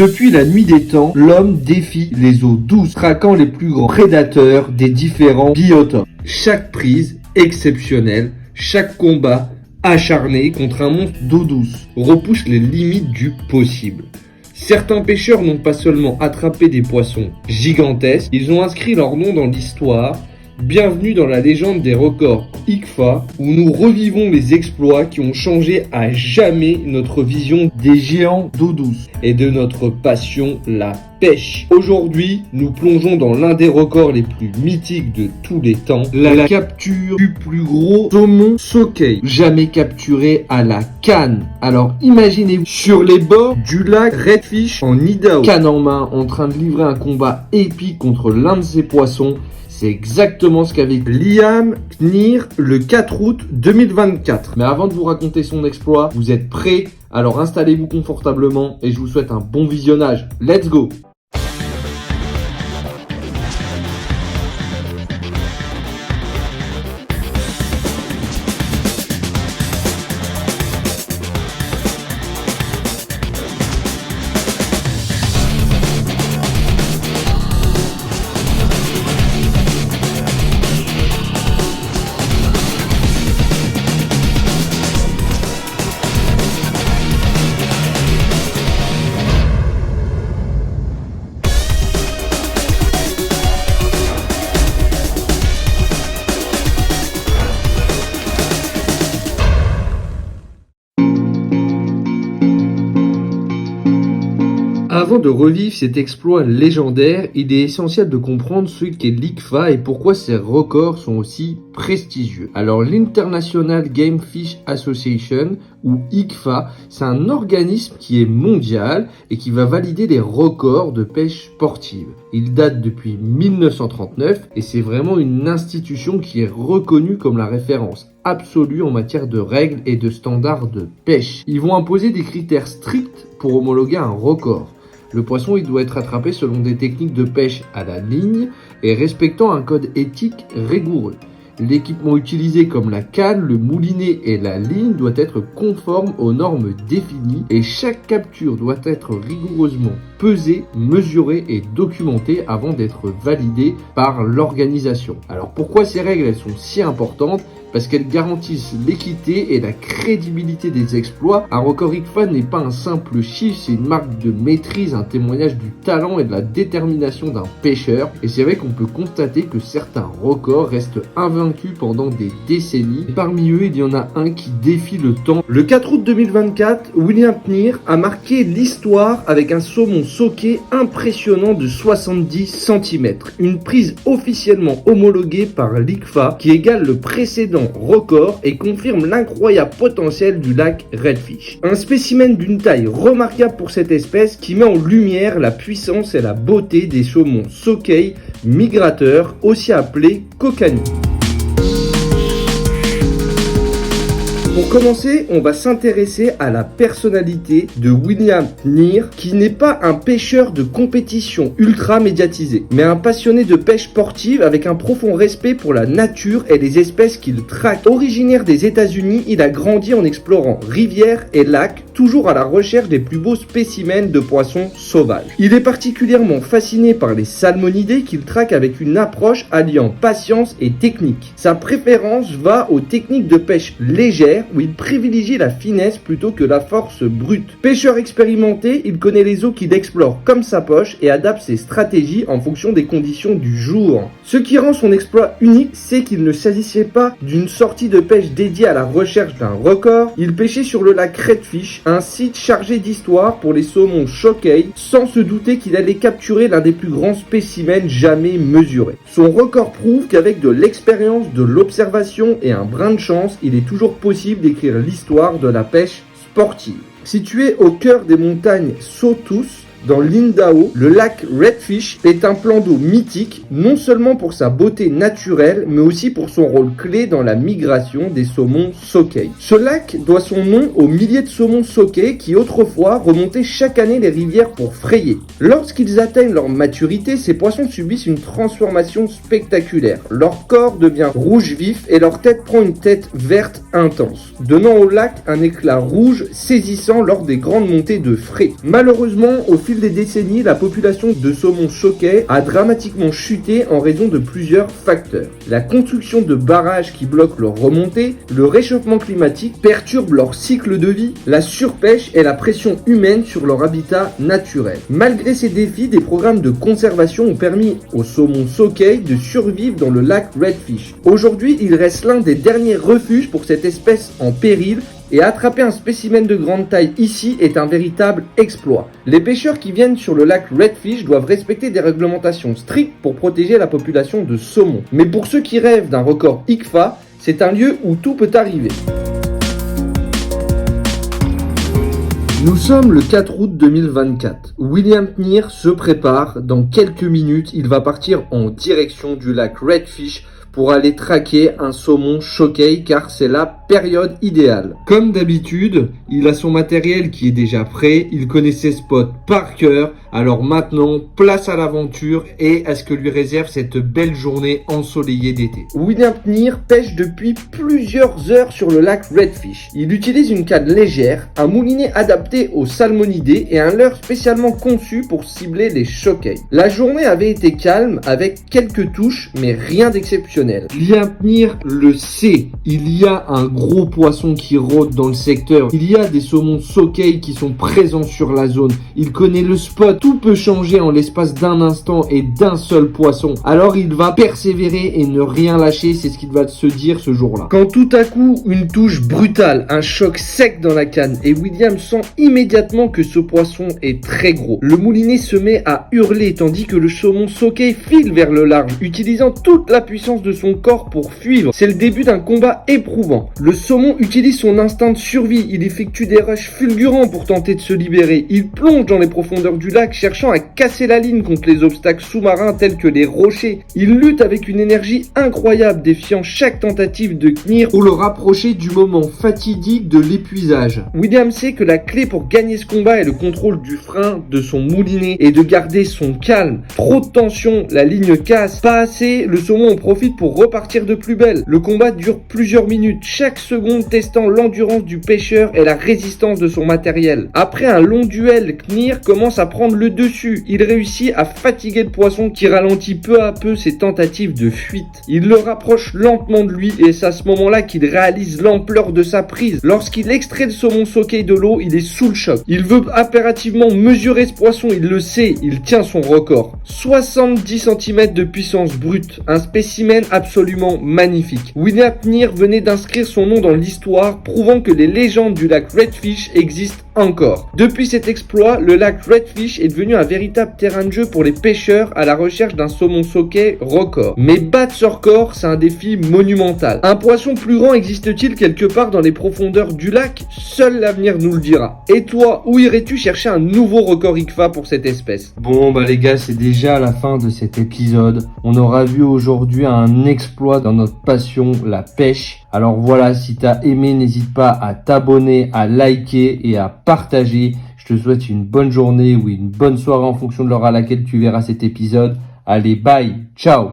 Depuis la nuit des temps, l'homme défie les eaux douces, traquant les plus grands prédateurs des différents biotopes. Chaque prise exceptionnelle, chaque combat acharné contre un monstre d'eau douce repousse les limites du possible. Certains pêcheurs n'ont pas seulement attrapé des poissons gigantesques, ils ont inscrit leur nom dans l'histoire. Bienvenue dans la légende des records ICFA, où nous revivons les exploits qui ont changé à jamais notre vision des géants d'eau douce et de notre passion, la pêche. Aujourd'hui, nous plongeons dans l'un des records les plus mythiques de tous les temps, la capture du plus gros saumon sockeye jamais capturé à la canne. Alors imaginez-vous sur les bords du lac Redfish en Idaho, canne en main, en train de livrer un combat épique contre l'un de ces poissons. C'est exactement ce qu'avait Liam Knir le 4 août 2024. Mais avant de vous raconter son exploit, vous êtes prêts? Alors installez-vous confortablement et je vous souhaite un bon visionnage. Let's go! Avant de revivre cet exploit légendaire, il est essentiel de comprendre ce qu'est l'ICFA et pourquoi ces records sont aussi prestigieux. Alors l'International Game Fish Association, ou ICFA, c'est un organisme qui est mondial et qui va valider les records de pêche sportive. Il date depuis 1939 et c'est vraiment une institution qui est reconnue comme la référence absolue en matière de règles et de standards de pêche. Ils vont imposer des critères stricts pour homologuer un record. Le poisson, il doit être attrapé selon des techniques de pêche à la ligne et respectant un code éthique rigoureux. L'équipement utilisé comme la canne, le moulinet et la ligne doit être conforme aux normes définies et chaque capture doit être rigoureusement pesée, mesurée et documentée avant d'être validée par l'organisation. Alors pourquoi ces règles elles sont si importantes? Parce qu'elles garantissent l'équité et la crédibilité des exploits. Un record ICFA n'est pas un simple chiffre, c'est une marque de maîtrise, un témoignage du talent et de la détermination d'un pêcheur. Et c'est vrai qu'on peut constater que certains records restent invaincus pendant des décennies. Et parmi eux, il y en a un qui défie le temps. Le 4 août 2024, William Knir a marqué l'histoire avec un saumon sockeye impressionnant de 70 cm. Une prise officiellement homologuée par l'ICFA qui égale le précédent record et confirme l'incroyable potentiel du lac Redfish. Un spécimen d'une taille remarquable pour cette espèce qui met en lumière la puissance et la beauté des saumons sockeye migrateurs, aussi appelés kokanee. Pour commencer, on va s'intéresser à la personnalité de William Knir, qui n'est pas un pêcheur de compétition ultra médiatisé, mais un passionné de pêche sportive avec un profond respect pour la nature et les espèces qu'il traque. Originaire des États-Unis, il a grandi en explorant rivières et lacs, toujours à la recherche des plus beaux spécimens de poissons sauvages. Il est particulièrement fasciné par les salmonidés qu'il traque avec une approche alliant patience et technique. Sa préférence va aux techniques de pêche légères, où il privilégie la finesse plutôt que la force brute. Pêcheur expérimenté, il connaît les eaux qu'il explore comme sa poche et adapte ses stratégies en fonction des conditions du jour. Ce qui rend son exploit unique, c'est qu'il ne s'agissait pas d'une sortie de pêche dédiée à la recherche d'un record. Il pêchait sur le lac Redfish, un site chargé d'histoire pour les saumons sockeye, sans se douter qu'il allait capturer l'un des plus grands spécimens jamais mesurés. Son record prouve qu'avec de l'expérience, de l'observation et un brin de chance, il est toujours possible d'écrire l'histoire de la pêche sportive. Situé au cœur des montagnes Sawtooth, dans l'Idaho, le lac Redfish est un plan d'eau mythique, non seulement pour sa beauté naturelle, mais aussi pour son rôle clé dans la migration des saumons sockeye. Ce lac doit son nom aux milliers de saumons sockeye qui autrefois remontaient chaque année les rivières pour frayer. Lorsqu'ils atteignent leur maturité, ces poissons subissent une transformation spectaculaire. Leur corps devient rouge vif et leur tête prend une tête verte intense, donnant au lac un éclat rouge saisissant lors des grandes montées de frais. Malheureusement, au fil fil des décennies, la population de saumon Shokei a dramatiquement chuté en raison de plusieurs facteurs. La construction de barrages qui bloquent leur remontée, le réchauffement climatique perturbe leur cycle de vie, la surpêche et la pression humaine sur leur habitat naturel. Malgré ces défis, des programmes de conservation ont permis au saumon Shokei de survivre dans le lac Redfish. Aujourd'hui, il reste l'un des derniers refuges pour cette espèce en péril. Et attraper un spécimen de grande taille ici est un véritable exploit. Les pêcheurs qui viennent sur le lac Redfish doivent respecter des réglementations strictes pour protéger la population de saumon. Mais pour ceux qui rêvent d'un record ICFA, c'est un lieu où tout peut arriver. Nous sommes le 4 août 2024. William Tnir se prépare. Dans quelques minutes, il va partir en direction du lac Redfish pour aller traquer un saumon Shokei car c'est la période idéale. Comme d'habitude, il a son matériel qui est déjà prêt, il connaît ses spots par cœur, alors maintenant, place à l'aventure et à ce que lui réserve cette belle journée ensoleillée d'été. William Tnir pêche depuis plusieurs heures sur le lac Redfish. Il utilise une canne légère, un moulinet adapté aux salmonidés et un leurre spécialement conçu pour cibler les Shokei. La journée avait été calme avec quelques touches mais rien d'exceptionnel. William Tnir le sait, il y a un gros poisson qui rôde dans le secteur, il y a des saumons Shokei qui sont présents sur la zone, il connaît le spot, tout peut changer en l'espace d'un instant et d'un seul poisson, alors il va persévérer et ne rien lâcher, c'est ce qu'il va se dire ce jour-là. Quand tout à coup, une touche brutale, un choc sec dans la canne et William sent immédiatement que ce poisson est très gros. Le moulinet se met à hurler tandis que le saumon Shokei file vers le large, utilisant toute la puissance de son corps pour fuir. C'est le début d'un combat éprouvant. Le saumon utilise son instinct de survie, il effectue des rushs fulgurants pour tenter de se libérer. Il plonge dans les profondeurs du lac cherchant à casser la ligne contre les obstacles sous-marins tels que les rochers. Il lutte avec une énergie incroyable, défiant chaque tentative de Tnir pour le rapprocher du moment fatidique de l'épuisage. William sait que la clé pour gagner ce combat est le contrôle du frein de son moulinet et de garder son calme. Trop de tension, la ligne casse. Pas assez, le saumon en profite pour repartir de plus belle. Le combat dure plusieurs minutes, chaque seconde testant l'endurance du pêcheur et la résistance de son matériel. Après un long duel, Tnir commence à prendre le dessus. Il réussit à fatiguer le poisson qui ralentit peu à peu ses tentatives de fuite. Il le rapproche lentement de lui et c'est à ce moment-là qu'il réalise l'ampleur de sa prise. Lorsqu'il extrait le saumon Shokei de l'eau, il est sous le choc. Il veut impérativement mesurer ce poisson, il le sait, il tient son record. 70 cm de puissance brute, un spécimen absolument magnifique. William Tnir venait d'inscrire son nom dans l'histoire, prouvant que les légendes du lac Redfish existent encore. Depuis cet exploit, le lac Redfish est devenu un véritable terrain de jeu pour les pêcheurs à la recherche d'un saumon Shokei record. Mais battre ce record, c'est un défi monumental. Un poisson plus grand existe-t-il quelque part dans les profondeurs du lac? Seul l'avenir nous le dira. Et toi, où irais-tu chercher un nouveau record ICFA pour cette espèce? Bon les gars, c'est déjà la fin de cet épisode. On aura vu aujourd'hui un exploit dans notre passion, la pêche. Alors voilà, si t'as aimé, n'hésite pas à t'abonner, à liker et à partager. Je te souhaite une bonne journée ou une bonne soirée en fonction de l'heure à laquelle tu verras cet épisode. Allez, bye, ciao!